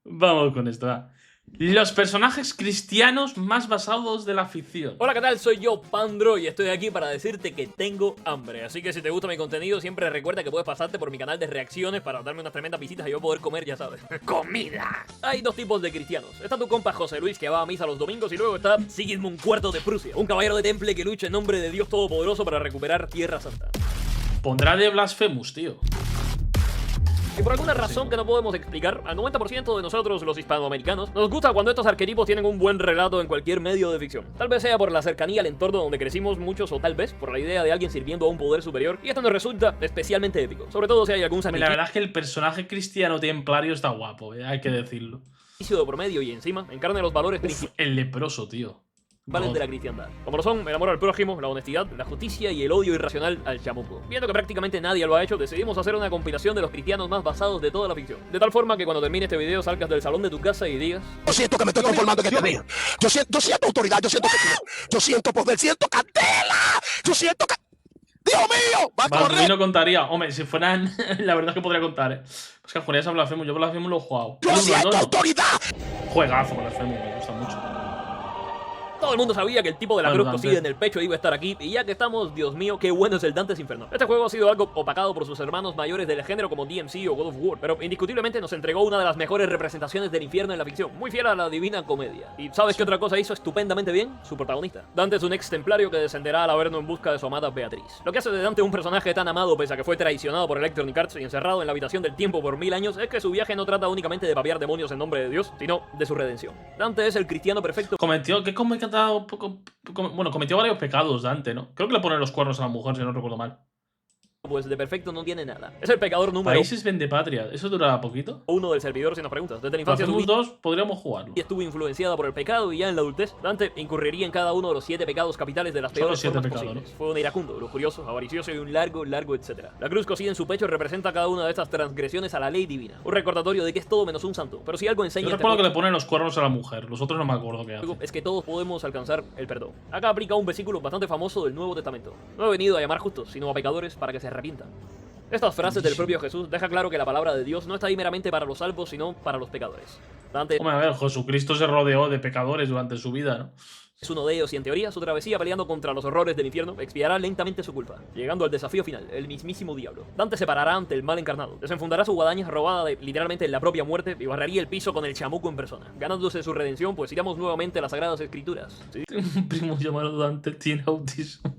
Vamos con esto, va. Los personajes cristianos más basados de la ficción. Hola, ¿qué tal? Soy yo, Pandro, y estoy aquí para decirte que tengo hambre. Así que si te gusta mi contenido, siempre recuerda que puedes pasarte por mi canal de reacciones para darme unas tremendas visitas y yo poder comer, ya sabes. ¡Comida! Hay dos tipos de cristianos. Está tu compa José Luis, que va a misa los domingos, y luego está Sigismund IV de Prusia, un caballero de temple que lucha en nombre de Dios Todopoderoso para recuperar Tierra Santa. Pondrá de Blasphemous, tío. Y por alguna razón que no podemos explicar, al 90% de nosotros, los hispanoamericanos, nos gusta cuando estos arquetipos tienen un buen relato en cualquier medio de ficción. Tal vez sea por la cercanía al entorno donde crecimos muchos, o tal vez por la idea de alguien sirviendo a un poder superior, y esto nos resulta especialmente épico, sobre todo si hay algún La verdad es que el personaje cristiano templario está guapo, hay que decirlo. sacrificio de promedio y encima encarna los valores principales El leproso, tío. de la cristiandad, como lo son el amor al prójimo, la honestidad, la justicia y el odio irracional al chamuco. Viendo que prácticamente nadie lo ha hecho, decidimos hacer una compilación de los cristianos más basados de toda la ficción. De tal forma que cuando termine este video salgas del salón de tu casa y digas: Yo siento que me estoy conformando en este mío. Yo siento autoridad, yo siento poder, siento candela, yo siento que... ¡Dios mío! ¡Va a correr! Balduino no contaría. Hombre, si fueran... la verdad es que podría contar, Es que jugarías a Blasphemous. Yo Blasphemous lo he jugado. ¡Yo siento autoridad! Juegazo Blasphemous, me gusta mucho. todo el mundo sabía que el tipo de la Bueno, cruz Dante. cosida en el pecho iba a estar aquí, y ya que estamos, Dios mío, qué bueno es el Dante's Inferno. Este juego ha sido algo opacado por sus hermanos mayores del género como DMC o God of War, pero indiscutiblemente nos entregó una de las mejores representaciones del infierno en la ficción, muy fiel a la Divina Comedia. ¿Y sabes qué otra cosa hizo estupendamente bien? Su protagonista. Dante es un ex templario que descenderá al Averno en busca de su amada Beatriz. Lo que hace de Dante un personaje tan amado pese a que fue traicionado por Electronic Arts y encerrado en la habitación del tiempo por 1000 años es que su viaje no trata únicamente de papear demonios en nombre de Dios, sino de su redención. Dante es el cristiano perfecto. Cometió bueno, cometió varios pecados Dante, ¿no? Creo que le pone los cuernos a la mujer, si no recuerdo mal. Pues de perfecto no tiene nada. Es el pecador número Países vende patria. ¿Eso durará poquito? uno del servidor si nos preguntas. Desde la infancia Blasphemous 2 podríamos jugarlo. y estuvo influenciada por el pecado, y ya en la adultez Dante incurriría en cada uno de los 7 pecados capitales de las Solo peores 7 formas pecados, posibles. Fue un iracundo, lujurioso, avaricioso y un largo etcétera. La cruz cosida en su pecho representa cada una de estas transgresiones a la ley divina. Un recordatorio de que es todo menos un santo. Pero si algo enseña Yo este recuerdo que juego le ponen los cuernos a la mujer. Los otros no me acuerdo qué hace. es que todos podemos alcanzar el perdón. Acá aplica un versículo bastante famoso del Nuevo Testamento. No he venido a llamar justos, sino a pecadores para que se arrepientan. Estas frases del propio Jesús deja claro que la palabra de Dios no está ahí meramente para los salvos, sino para los pecadores. Dante Hombre, a ver, Jesucristo se rodeó de pecadores durante su vida, ¿no? es uno de ellos, y en teoría su travesía peleando contra los horrores del infierno expiará lentamente su culpa, llegando al desafío final, el mismísimo diablo. Dante se parará ante el mal encarnado, desenfundará su guadaña robada de literalmente la propia muerte y barrería el piso con el chamuco en persona, ganándose su redención, pues iremos nuevamente a las Sagradas Escrituras. ¿Sí? Tengo un primo llamado Dante, tiene autismo.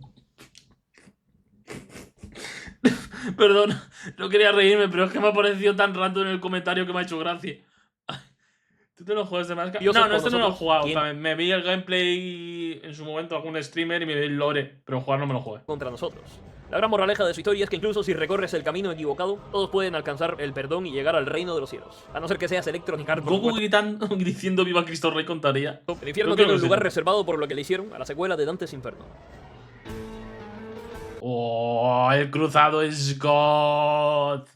Perdón, no quería reírme, pero es que me ha parecido tan random en el comentario que me ha hecho gracia. Ay, ¿tú te lo juegas de más? Dios No, es no, por este no lo he nosotros. jugado. O ¿Quién? sea, me vi el gameplay en su momento algún streamer y me vi el lore, pero jugar no me lo jugué. Contra nosotros. La gran moraleja de su historia es que incluso si recorres el camino equivocado, todos pueden alcanzar el perdón y llegar al reino de los cielos. A no ser que seas Electronic Arts, por Goku supuesto. gritando, diciendo Viva Cristo Rey contaría. El infierno Creo que tiene no un sé. lugar reservado por lo que le hicieron a la secuela de Dante's Inferno. Oh, el cruzado es God.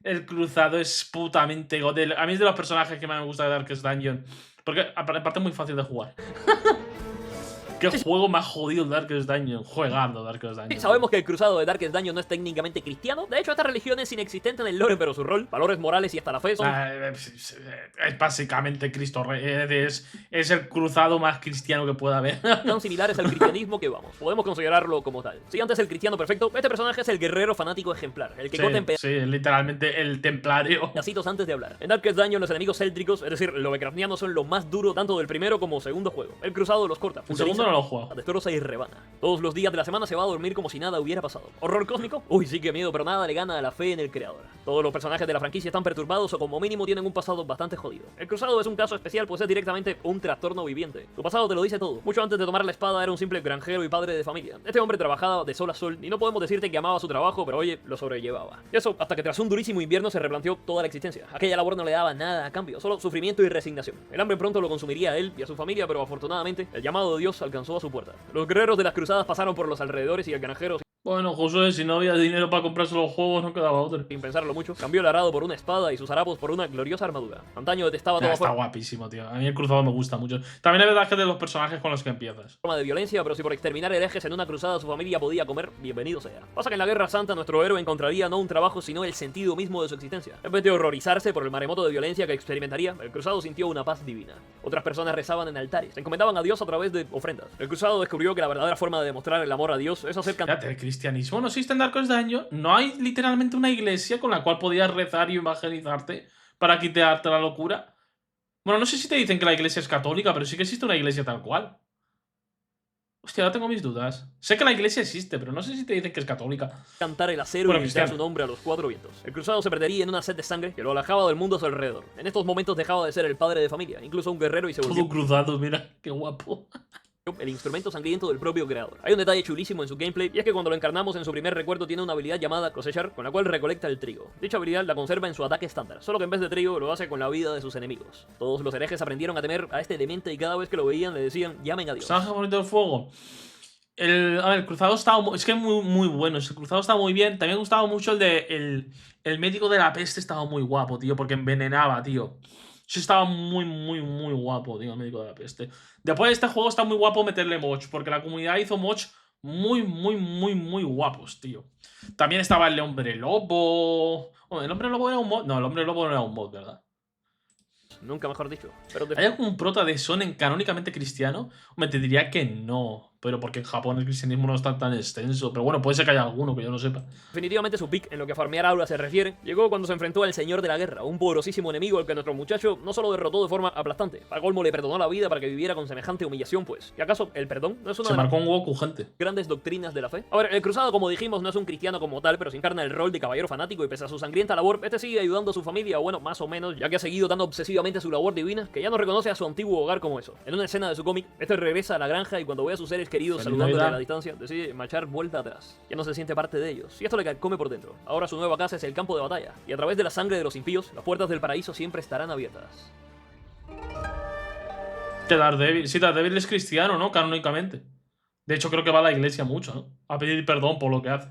El cruzado es putamente God. A mí es de los personajes que más me gusta de Darkest Dungeon. Porque aparte es muy fácil de jugar. Qué juego más jodido el Darkest Dungeon. Juegando Darkest Dungeon. Sí, sabemos que el cruzado de Darkest Dungeon no es técnicamente cristiano. De hecho, esta religión es inexistente en el lore, pero su rol, valores morales y hasta la fe son Es básicamente Cristo Rey. Es el cruzado más cristiano que pueda haber. tan similares al cristianismo que vamos, podemos considerarlo como tal. Si antes el cristiano perfecto, este personaje es el guerrero fanático ejemplar, el que corta en Sí, literalmente el templario. pedacitos antes de hablar. En Darkest Dungeon los enemigos céltricos, es decir, los lovecraftianos, son lo más duro tanto del primero como segundo juego. El cruzado los corta, El segundo no lo he jugado. destroza y rebana. Todos los días de la semana se va a dormir como si nada hubiera pasado. ¿Horror cósmico? Uy, sí que miedo, pero nada le gana a la fe en el creador. Todos los personajes de la franquicia están perturbados o como mínimo tienen un pasado bastante jodido. El cruzado es un caso especial, pues es directamente un trastorno viviente. Tu pasado te lo dice todo. Mucho antes de tomar la espada era un simple granjero y padre de familia. Este hombre trabajaba de sol a sol y no podemos decirte que amaba su trabajo, pero oye, lo sobrellevaba. Y eso hasta que tras un durísimo invierno se replanteó toda la existencia. Aquella labor no le daba nada a cambio, solo sufrimiento y resignación. El hambre pronto lo consumiría a él y a su familia, pero afortunadamente el llamado de Dios alcanzó a su puerta. Los guerreros de las cruzadas pasaron por los alrededores y el granjero Bueno, Josué, si no había dinero para comprarse los juegos, no quedaba otro. sin pensarlo mucho, cambió el arado por una espada y sus harapos por una gloriosa armadura. Antaño detestaba toda Está guapísimo, tío. A mí el cruzado me gusta mucho. También es verdad que es de los personajes con los que empiezas. forma de violencia, pero si por exterminar herejes en una cruzada su familia podía comer, bienvenido sea. Pasa que en la Guerra Santa nuestro héroe encontraría no un trabajo, sino el sentido mismo de su existencia. En vez de horrorizarse por el maremoto de violencia que experimentaría, el cruzado sintió una paz divina. Otras personas rezaban en altares, se encomendaban a Dios a través de ofrendas. El cruzado descubrió que la verdadera forma de demostrar el amor a Dios es hacer Fíjate, el cristianismo no existe en Darkest Dungeon. No hay literalmente una iglesia con la cual podías rezar y evangelizarte para quitarte la locura. Bueno, no sé si te dicen que la iglesia es católica, pero sí que existe una iglesia tal cual. Hostia, ahora tengo mis dudas. Sé que la iglesia existe, pero no sé si te dicen que es católica. cantar el acero Bueno, y gritar cristiano. su nombre a los cuatro vientos. El cruzado se perdería en una sed de sangre que lo alejaba del mundo a su alrededor. En estos momentos dejaba de ser el padre de familia, incluso un guerrero, y se volvió Todo cruzado, mira, qué guapo. el instrumento sangriento del propio creador. Hay un detalle chulísimo en su gameplay, y es que cuando lo encarnamos en su primer recuerdo tiene una habilidad llamada cosechar, con la cual recolecta el trigo. Dicha habilidad la conserva en su ataque estándar, solo que en vez de trigo lo hace con la vida de sus enemigos. Todos los herejes aprendieron a temer a este demente y cada vez que lo veían le decían, llamen a Dios. Personaje favorito del fuego. A ver, el cruzado estaba es que es muy bueno. El cruzado está muy bien. También me gustaba mucho el médico de la peste. Estaba muy guapo, tío, porque envenenaba, tío. Eso estaba muy guapo, tío, el médico de la peste. Después de este juego está muy guapo meterle mods, porque la comunidad hizo mods muy guapos, tío. También estaba el hombre lobo. Bueno, el hombre lobo era un mod. No, el hombre lobo no era un mod, ¿verdad? Nunca mejor dicho. Pero ¿Hay algún prota de Shonen canónicamente cristiano? Hombre, te diría que no. Pero porque en Japón el cristianismo no está tan extenso. Pero bueno, puede ser que haya alguno que yo no sepa. definitivamente su pick en lo que a farmear aura se refiere llegó cuando se enfrentó al Señor de la Guerra, un poderosísimo enemigo al que nuestro muchacho no solo derrotó de forma aplastante, para colmo le perdonó la vida para que viviera con semejante humillación, pues. ¿Y acaso el perdón no es una Se de las marcó un Goku, gente. grandes doctrinas de la fe? A ver, el cruzado, como dijimos, no es un cristiano como tal, pero se encarna el rol de caballero fanático y pese a su sangrienta labor, este sigue ayudando a su familia, o bueno, más o menos, ya que ha seguido tan obsesivamente su labor divina que ya no reconoce a su antiguo hogar como eso. En una escena de su cómic, este regresa a la granja y cuando ve a sus seres queridos Feliz saludándole Navidad. a la distancia, decide marchar vuelta atrás. Ya no se siente parte de ellos, y esto le come por dentro. Ahora su nueva casa es el campo de batalla, y a través de la sangre de los impíos, las puertas del paraíso siempre estarán abiertas. Que Daredevil. Sí, Daredevil es cristiano, ¿no? Canónicamente. De hecho, creo que va a la iglesia mucho, ¿no? A pedir perdón por lo que hace.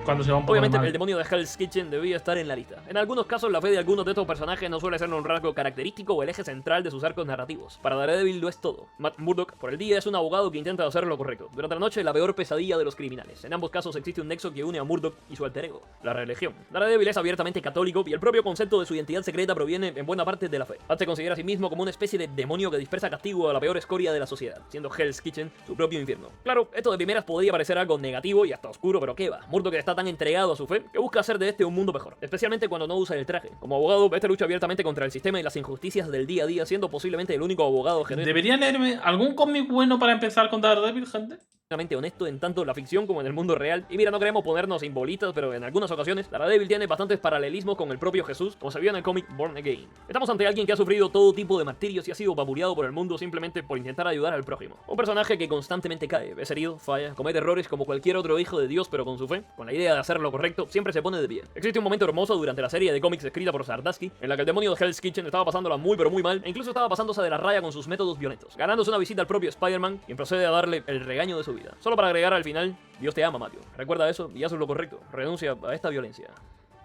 Cuando se va un poco de Obviamente, madre. el demonio de Hell's Kitchen debía estar en la lista. En algunos casos, la fe de algunos de estos personajes no suele ser un rasgo característico o el eje central de sus arcos narrativos. Para Daredevil lo es todo. Matt Murdock, por el día, es un abogado que intenta hacer lo correcto. Durante la noche, la peor pesadilla de los criminales. En ambos casos existe un nexo que une a Murdock y su alter ego, la religión. Daredevil es abiertamente católico y el propio concepto de su identidad secreta proviene en buena parte de la fe. Matt se considera a sí mismo como una especie de demonio que dispersa castigo a la peor escoria de la sociedad, siendo Hell's Kitchen su propio infierno. Claro, esto de primeras podría parecer algo negativo y hasta oscuro, pero qué va. Murdock está tan entregado a su fe que busca hacer de este un mundo mejor, especialmente cuando no usa el traje. Como abogado, este lucha abiertamente contra el sistema y las injusticias del día a día, siendo posiblemente el único abogado ¿Debería leerme algún cómic bueno para empezar con Daredevil, gente? genuinamente honesto en tanto la ficción como en el mundo real. Y mira, no queremos ponernos simbolitas, pero en algunas ocasiones, Daredevil tiene bastantes paralelismos con el propio Jesús, como se vio en el cómic Born Again. Estamos ante alguien que ha sufrido todo tipo de martirios y ha sido vapuleado por el mundo simplemente por intentar ayudar al prójimo. Un personaje que constantemente cae, es herido, falla, comete errores como cualquier otro hijo de Dios, pero con su fe, con la idea de hacer lo correcto, siempre se pone de pie. Existe un momento hermoso durante la serie de cómics escrita por Sardaski, en la que el demonio de Hell's Kitchen estaba pasándola muy pero muy mal, e incluso estaba pasándose de la raya con sus métodos violentos, ganándose una visita al propio Spider-Man, quien procede a darle el regaño de su vida. Solo para agregar al final, Dios te ama, Matthew. Recuerda eso y haz lo correcto. Renuncia a esta violencia.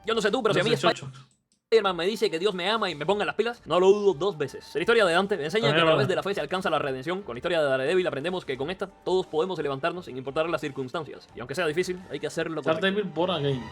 Yo no sé tú, pero si a mí Spider-Man me dice que Dios me ama y me ponga las pilas, no lo dudo dos veces. La historia de Dante enseña que a través de la fe se alcanza la redención. Con la historia de Daredevil aprendemos que con esta todos podemos levantarnos sin importar las circunstancias. Y aunque sea difícil, hay que hacerlo correcto. Daredevil Born Again.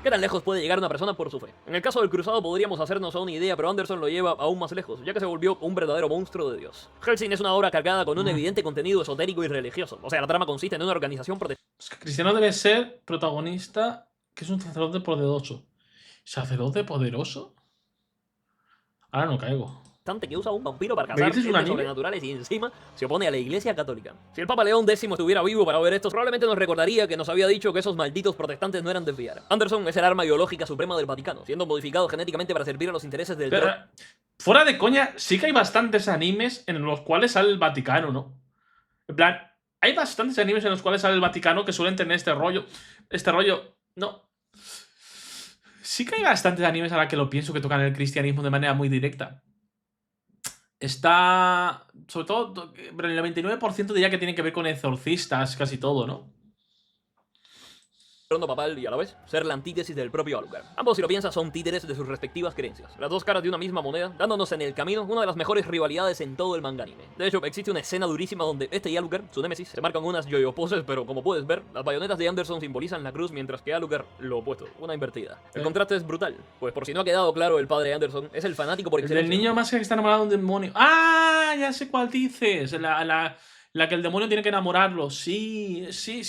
¿Qué tan lejos puede llegar una persona por su fe? En el caso del cruzado podríamos hacernos a una idea, pero Anderson lo lleva aún más lejos, ya que se volvió un verdadero monstruo de Dios. Hellsing es una obra cargada con un evidente contenido esotérico y religioso. O sea, la trama consiste en una organización protestante. Es que Cristiano debe ser protagonista, que es un sacerdote poderoso. ¿Sacerdote poderoso? Ahora no caigo. Que usa un vampiro para ¿Me cazar dices un entes anime? sobrenaturales y encima se opone a la iglesia católica. Si el Papa León X estuviera vivo para ver esto, probablemente nos recordaría que nos había dicho que esos malditos protestantes no eran de fiar. Anderson es el arma biológica suprema del Vaticano, siendo modificado genéticamente para servir a los intereses del Pero, fuera de coña, sí que hay bastantes animes en los cuales sale el Vaticano, ¿no? En plan, hay bastantes animes en los cuales sale el Vaticano que suelen tener este rollo. No. Sí que hay bastantes animes a la que lo pienso que tocan el cristianismo de manera muy directa. está... Sobre todo, pero el 99% diría que tiene que ver con exorcistas, casi todo, ¿no? trono papal y a la vez ser la antítesis del propio Alucard. Ambos, si lo piensas, son títeres de sus respectivas creencias, las dos caras de una misma moneda, dándonos en el camino una de las mejores rivalidades en todo el manga anime. De hecho, existe una escena durísima donde este y Alucard, su némesis, se marcan unas yo-yo poses, pero como puedes ver, las bayonetas de Anderson simbolizan la cruz, mientras que Alucard lo opuesto, una invertida. El contraste es brutal, pues por si no ha quedado claro, el padre de Anderson es el fanático por excelencia. El niño más que está enamorado de un demonio. ¡Ah! Ya sé cuál dices. La que el demonio tiene que enamorarlo. Sí, ese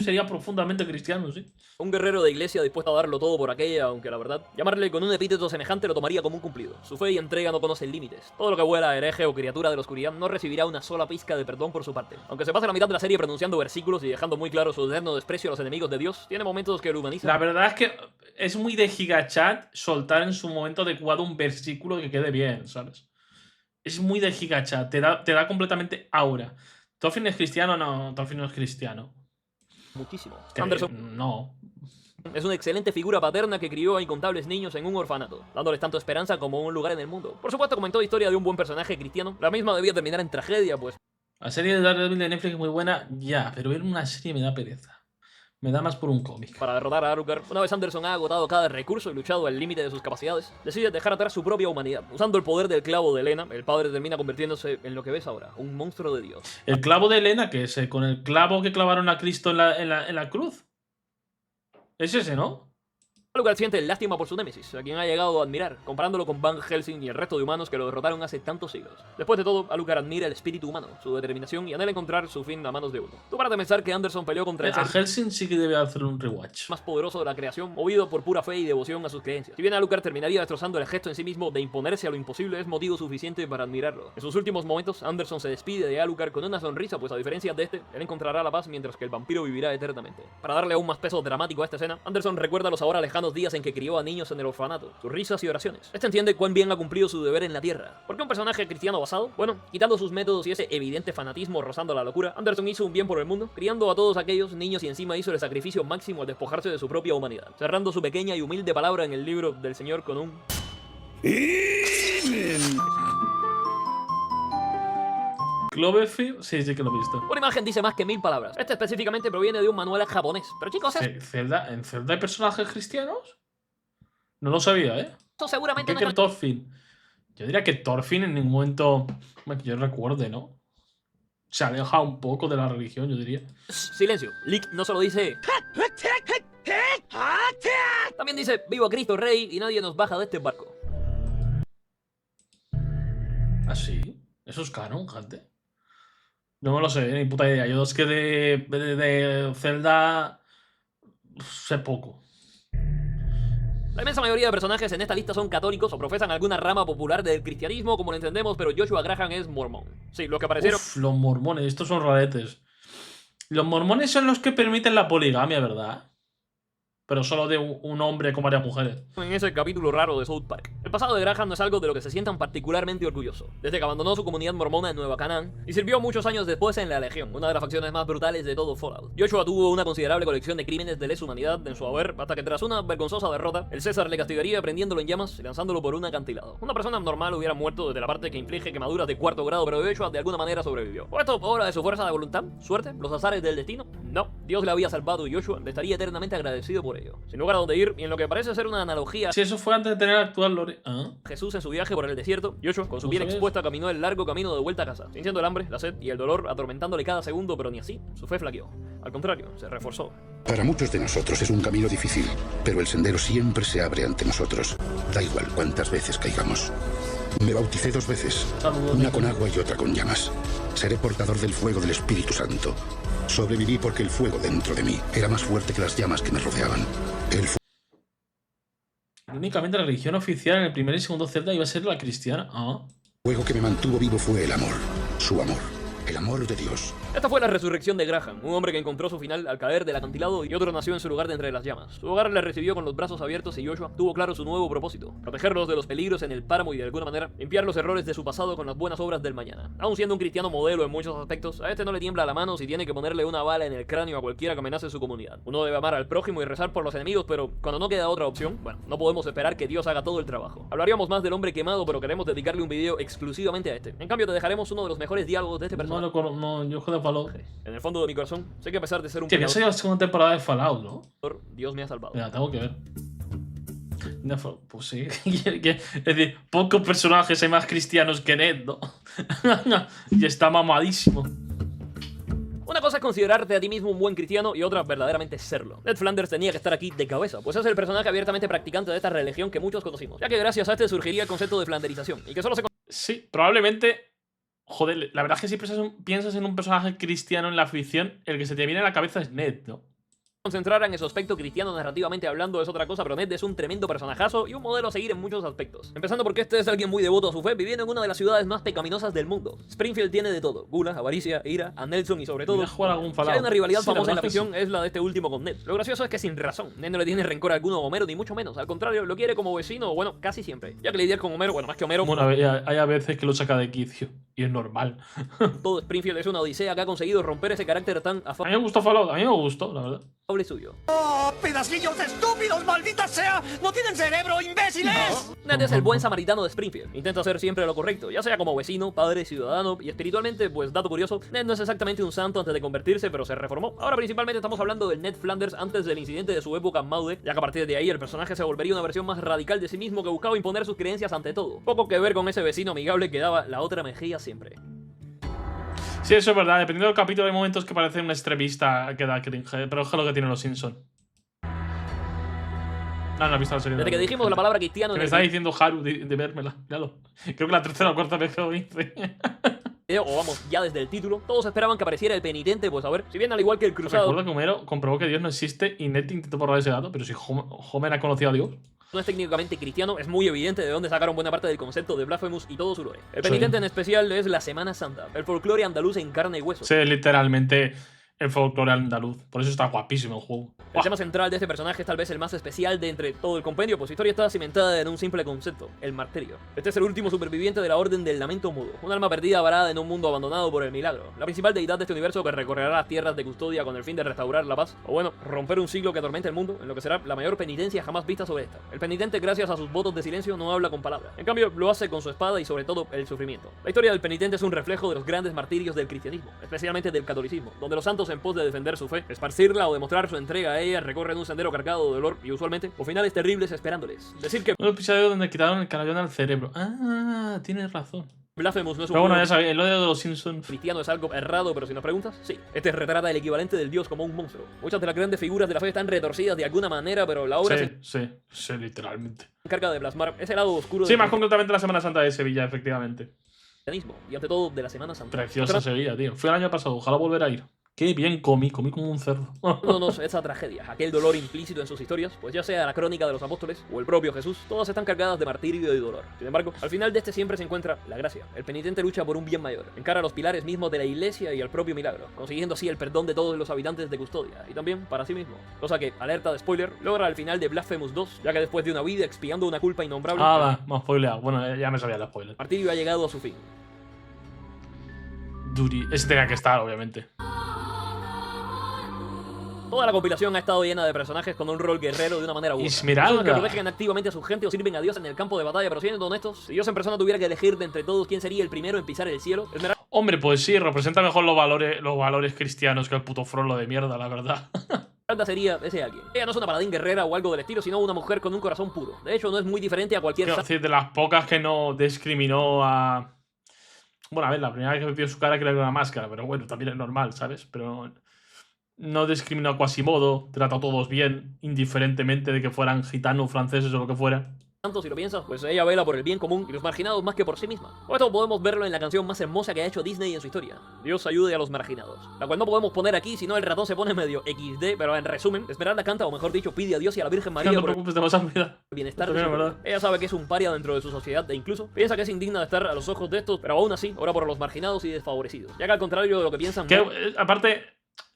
sería profundamente cristiano, sí. Un guerrero de iglesia dispuesto a darlo todo por aquella, aunque la verdad, llamarle con un epíteto semejante lo tomaría como un cumplido. Su fe y entrega no conocen límites. Todo lo que vuela, hereje o criatura de la oscuridad no recibirá una sola pizca de perdón por su parte. Aunque se pase la mitad de la serie pronunciando versículos y dejando muy claro su eterno desprecio a los enemigos de Dios, tiene momentos que lo humanizan. La verdad es que es muy de Gigachat soltar en su momento adecuado un versículo que quede bien, ¿sabes? Es muy de Gigachat, te da completamente aura. ¿Thorfinn es cristiano? No, Thorfinn no es cristiano. Muchísimo. Anderson no. Es una excelente figura paterna que crió a incontables niños en un orfanato, dándoles tanto esperanza como un lugar en el mundo. Por supuesto, como en toda historia de un buen personaje cristiano, la misma debía terminar en tragedia, pues. La serie de Daredevil de Netflix es muy buena, ya, pero ver una serie me da pereza. Me da más por un cómic. Para derrotar a Alucard, una vez Anderson ha agotado cada recurso y luchado al límite de sus capacidades, decide dejar atrás su propia humanidad. Usando el poder del clavo de Helena, el padre termina convirtiéndose en lo que ves ahora, un monstruo de Dios. ¿El clavo de Helena qué es? ¿Con el clavo que clavaron a Cristo en la cruz? Es ese, ¿no? Alucard siente lástima por su némesis, a quien ha llegado a admirar, comparándolo con Van Helsing y el resto de humanos que lo derrotaron hace tantos siglos. Después de todo, Alucard admira el espíritu humano, su determinación y anhela encontrar su fin a manos de uno. Tú paras de pensar que Anderson peleó contra el A Helsing sí que debe hacer un rewatch. más poderoso de la creación, movido por pura fe y devoción a sus creencias. Si bien Alucard terminaría destrozando el gesto en sí mismo de imponerse a lo imposible, es motivo suficiente para admirarlo. En sus últimos momentos, Anderson se despide de Alucard con una sonrisa, pues a diferencia de este, él encontrará la paz mientras que el vampiro vivirá eternamente. Para darle aún más peso dramático a esta escena, Anderson recuerda los ahora lejanos días en que crió a niños en el orfanato, sus risas y oraciones. Este entiende cuán bien ha cumplido su deber en la tierra. ¿Por qué un personaje cristiano basado? Bueno, quitando sus métodos y ese evidente fanatismo rozando la locura, Anderson hizo un bien por el mundo, criando a todos aquellos niños y encima hizo el sacrificio máximo al despojarse de su propia humanidad, cerrando su pequeña y humilde palabra en el libro del Señor con un... Cloverfield, sí que lo he visto. Una imagen dice más que 1000 palabras. Este específicamente proviene de un manual japonés. Pero chicos, ¿En Zelda hay personajes cristianos? No lo sabía, ¿eh? esto seguramente ¿Qué que Thorfinn? Yo diría que Thorfinn en ningún momento, que yo recuerde, ¿no? Se aleja un poco de la religión, yo diría. Silencio. Lick no solo dice... También dice, viva Cristo Rey y nadie nos baja de este barco. ¿Ah, sí? ¿Eso es canon, gente? No me lo sé, ni puta idea. Yo es que de Zelda sé poco. La inmensa mayoría de personajes en esta lista son católicos o profesan alguna rama popular del cristianismo, como lo entendemos, pero Joshua Graham es mormón. Sí, los que aparecieron... Uf, los mormones, estos son raretes. Los mormones son los que permiten la poligamia, ¿verdad? Pero solo de un hombre con varias mujeres. En ese capítulo raro de South Park. El pasado de Graham no es algo de lo que se sientan particularmente orgulloso. Desde que abandonó su comunidad mormona en Nueva Canaán y sirvió muchos años después en la Legión, una de las facciones más brutales de todo Fallout. Joshua tuvo una considerable colección de crímenes de lesa humanidad en su haber, hasta que tras una vergonzosa derrota, el César le castigaría prendiéndolo en llamas y lanzándolo por un acantilado. Una persona normal hubiera muerto desde la parte que inflige quemaduras de 4º grado, pero Joshua de alguna manera sobrevivió. ¿Por esto obra de su fuerza de voluntad? ¿Suerte? ¿Los azares del destino? No. Dios le había salvado y Joshua le estaría eternamente agradecido por ello. Sin lugar a donde ir, y en lo que parece ser una analogía... Si eso fue antes de tener actual Lore... ¿Ah? Jesús en su viaje por el desierto, Joshua, con su piel expuesta, caminó el largo camino de vuelta a casa, sintiendo el hambre, la sed y el dolor atormentándole cada segundo, pero ni así, su fe flaqueó. Al contrario, se reforzó. Para muchos de nosotros es un camino difícil, pero el sendero siempre se abre ante nosotros. Da igual cuántas veces caigamos. Me bauticé 2 veces, una con agua y otra con llamas. Seré portador del fuego del Espíritu Santo. Sobreviví porque el fuego dentro de mí era más fuerte que las llamas que me rodeaban. Únicamente la religión oficial en el primer y segundo Zelda iba a ser la cristiana. Ah. El fuego que me mantuvo vivo fue el amor, su amor. el amor de Dios. Esta fue la resurrección de Graham, un hombre que encontró su final al caer del acantilado y otro nació en su lugar de entre las llamas. Su hogar le recibió con los brazos abiertos y Joshua tuvo claro su nuevo propósito: protegerlos de los peligros en el páramo y de alguna manera limpiar los errores de su pasado con las buenas obras del mañana. Aun siendo un cristiano modelo en muchos aspectos, a este no le tiembla la mano si tiene que ponerle una bala en el cráneo a cualquiera que amenace su comunidad. Uno debe amar al prójimo y rezar por los enemigos, pero cuando no queda otra opción, bueno, no podemos esperar que Dios haga todo el trabajo. Hablaríamos más del hombre quemado, pero queremos dedicarle un video exclusivamente a este. En cambio, te dejaremos uno de los mejores diálogos de este personaje. No, yo juego de Fallout. En el fondo de mi corazón, sé que a pesar de ser un Que había salido la segunda temporada de Fallout, ¿no? pecador, Dios me ha salvado. Mira, tengo que ver. Pues sí. Es decir, pocos personajes hay más cristianos que Ned, ¿no? Y está mamadísimo. Una cosa es considerarte a ti mismo un buen cristiano y otra verdaderamente serlo. Ned Flanders tenía que estar aquí de cabeza, pues es el personaje abiertamente practicante de esta religión que muchos conocimos, ya que gracias a este surgiría el concepto de flanderización, y que solo se Sí, probablemente. Joder, la verdad es que si piensas en un personaje cristiano en la ficción, el que se te viene a la cabeza es Ned, ¿no? concentrara en su aspecto cristiano narrativamente hablando es otra cosa, pero Ned es un tremendo personajazo y un modelo a seguir en muchos aspectos. Empezando porque este es alguien muy devoto a su fe, viviendo en una de las ciudades más pecaminosas del mundo. Springfield tiene de todo: gula, avaricia, ira, a Nelson y sobre todo... Voy a jugar algún Si Fallout. hay una rivalidad Sí, famosa en la verdad es que ficción es la de este último con Ned. Lo gracioso es que sin razón, Ned no le tiene rencor alguno a Homero, ni mucho menos. Al contrario, lo quiere como vecino, o bueno, casi siempre. Ya que lidiar con Homero, bueno, más que Homero, Bueno, hay a veces que lo saca de quicio. Y es normal. todo Springfield es una odisea que ha conseguido romper ese carácter tan A mí me gustó Fallout, a mí me gustó, la verdad. afable suyo. ¡Oh, pedacillos estúpidos, maldita sea! ¡No tienen cerebro, imbéciles! Ned es el buen samaritano de Springfield. Intenta hacer siempre lo correcto, ya sea como vecino, padre, ciudadano y espiritualmente, pues dato curioso, Ned no es exactamente un santo antes de convertirse, pero se reformó. Ahora principalmente estamos hablando del Ned Flanders antes del incidente de su época en Maude, ya que a partir de ahí el personaje se volvería una versión más radical de sí mismo que buscaba imponer sus creencias ante todo. Poco que ver con ese vecino amigable que daba la otra mejilla siempre. Sí, eso es verdad. Dependiendo del capítulo hay momentos que parece un extremista que da cringe. Pero es lo que tienen los Simpsons. No he visto la serie. Desde que dijimos la palabra cristiano Que en me el está diciendo Haru de vérmela. Míralo. Creo que la tercera o cuarta vez que lo dice. video, o vamos, ya desde el título, todos esperaban que apareciera el penitente, pues a ver, si bien al igual que el cruzado Recuerdo que Homero comprobó que Dios no existe y Ned intentó borrar ese dato, pero si Homer ha conocido a Dios. no es técnicamente cristiano, es muy evidente de dónde sacaron buena parte del concepto de Blasphemous y todo su lore. El penitente en especial es la Semana Santa, el folclore andaluz en carne y hueso. Sí, literalmente el folclore andaluz. Por eso está guapísimo el juego. El tema central de este personaje es tal vez el más especial de entre todo el compendio, pues su historia está cimentada en un simple concepto: el martirio. Este es el último superviviente de la Orden del Lamento Mudo, un alma perdida varada en un mundo abandonado por el milagro, la principal deidad de este universo que recorrerá las tierras de custodia con el fin de restaurar la paz, o bueno, romper un siglo que atormenta el mundo, en lo que será la mayor penitencia jamás vista sobre esta. El penitente, gracias a sus votos de silencio, no habla con palabras, en cambio lo hace con su espada y sobre todo el sufrimiento. La historia del penitente es un reflejo de los grandes martirios del cristianismo, especialmente del catolicismo, donde los santos, en pos de defender su fe, esparcirla o demostrar su entrega a ella, recorren un sendero cargado de dolor y usualmente con finales terribles esperándoles. Decir que Un episodio donde quitaron el canallón al cerebro. Ah, tienes razón. Blasphemous no es un Pero bueno, juego ya sabéis, el odio de los Simpsons. cristiano es algo errado, pero si nos preguntas, sí. Este retrata el equivalente del dios como un monstruo. Muchas de las grandes figuras de la fe están retorcidas de alguna manera, pero la obra Sí, literalmente. se encarga de plasmar ese lado oscuro Sí, del más concretamente la Semana Santa de Sevilla, efectivamente. cristianismo y ante todo de la Semana Santa. Preciosa Sevilla, tío. Fui el año pasado, ojalá volver a ir. Qué bien comí como un cerdo. Dándonos esa tragedia, aquel dolor implícito en sus historias, pues ya sea la crónica de los apóstoles o el propio Jesús, todas están cargadas de martirio y dolor. Sin embargo, al final de este siempre se encuentra la gracia. El penitente lucha por un bien mayor, encara los pilares mismos de la iglesia y al propio milagro, consiguiendo así el perdón de todos los habitantes de Custodia y también para sí mismo. Cosa que, alerta de spoiler, logra al final de Blasphemous 2, ya que después de una vida expiando una culpa innombrable, Me ha spoileado. Bueno, ya me sabía el spoiler. el martirio ha llegado a su fin. Duri. Ese tenía que estar, obviamente. Toda la compilación ha estado llena de personajes con un rol guerrero de una manera u otra. Esmeralda. Son que protegen activamente a su gente o sirven a Dios en el campo de batalla, pero siendo honestos, si Dios en persona tuviera que elegir de entre todos quién sería el primero en pisar el cielo, Hombre, pues sí, representa mejor los valores cristianos que el puto frollo de mierda, la verdad. Esmeralda sería ese alguien. Ella no es una paladín guerrera o algo del estilo, sino una mujer con un corazón puro. De hecho, no es muy diferente a cualquier Quiero decir, de las pocas que no discriminó a... Bueno, a ver, la primera vez que me vio su cara creo que era una máscara, pero bueno, también es normal, ¿sabes? Pero no discriminó a Quasimodo, trató a todos bien, indiferentemente de que fueran gitanos, franceses o lo que fuera. tanto si lo piensas, pues ella vela por el bien común y los marginados más que por sí misma. O esto podemos verlo en la canción más hermosa que ha hecho Disney en su historia, Dios ayude a los marginados, la cual no podemos poner aquí, si no el ratón se pone medio XD, pero en resumen, Esmeralda canta, o mejor dicho, pide a Dios y a la Virgen María No te por preocupes, te vas a olvidar. el bienestar de También su es pueblo. verdad. Ella sabe que es un paria dentro de su sociedad e incluso piensa que es indigna de estar a los ojos de estos, pero aún así ora por los marginados y desfavorecidos, ya que al contrario de lo que piensan Aparte,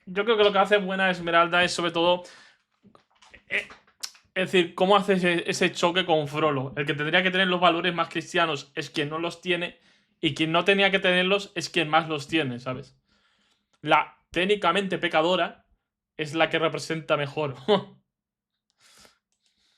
yo creo que lo que hace buena Esmeralda es sobre todo... Es decir, cómo hace ese choque con Frollo. El que tendría que tener los valores más cristianos es quien no los tiene, y quien no tenía que tenerlos es quien más los tiene, ¿sabes? La técnicamente pecadora es la que representa mejor.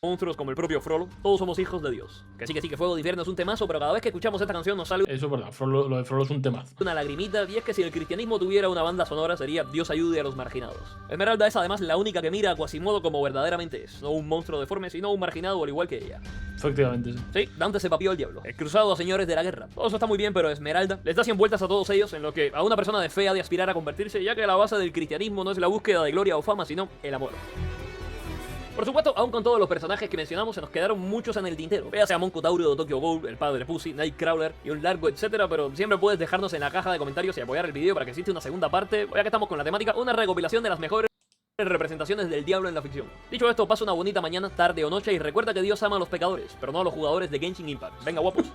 monstruos como el propio Frollo, todos somos hijos de Dios. Que sí, que Fuego de Infierno es un temazo, pero cada vez que escuchamos esta canción nos sale Eso es verdad, lo de Frollo es un temazo. una lagrimita, y es que si el cristianismo tuviera una banda sonora sería Dios ayude a los marginados. Esmeralda es además la única que mira a Quasimodo como verdaderamente es, no un monstruo deforme, sino un marginado al igual que ella. Efectivamente, sí. Sí, Dante se papió al diablo, el cruzado a señores de la guerra. Todo eso está muy bien, pero Esmeralda les da 100 vueltas a todos ellos en lo que a una persona de fe ha de aspirar a convertirse, ya que la base del cristianismo no es la búsqueda de gloria o fama, sino el amor. Por supuesto, aún con todos los personajes que mencionamos, se nos quedaron muchos en el tintero. Véase a Monko Tauro de Tokyo Ghoul, el padre Pussy, Nightcrawler y un largo etcétera, pero siempre puedes dejarnos en la caja de comentarios y apoyar el video para que exista una segunda parte, ya que estamos con la temática, una recopilación de las mejores representaciones del diablo en la ficción. Dicho esto, pasa una bonita mañana, tarde o noche y recuerda que Dios ama a los pecadores, pero no a los jugadores de Genshin Impact. Venga, guapos.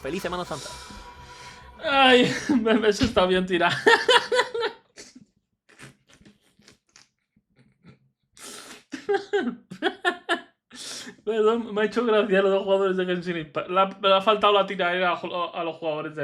Feliz Semana Santa. Ay, eso está bien tirado. Perdón, me ha hecho gracia los dos jugadores de Genshin Impact. Le ha faltado la tiradera a los jugadores de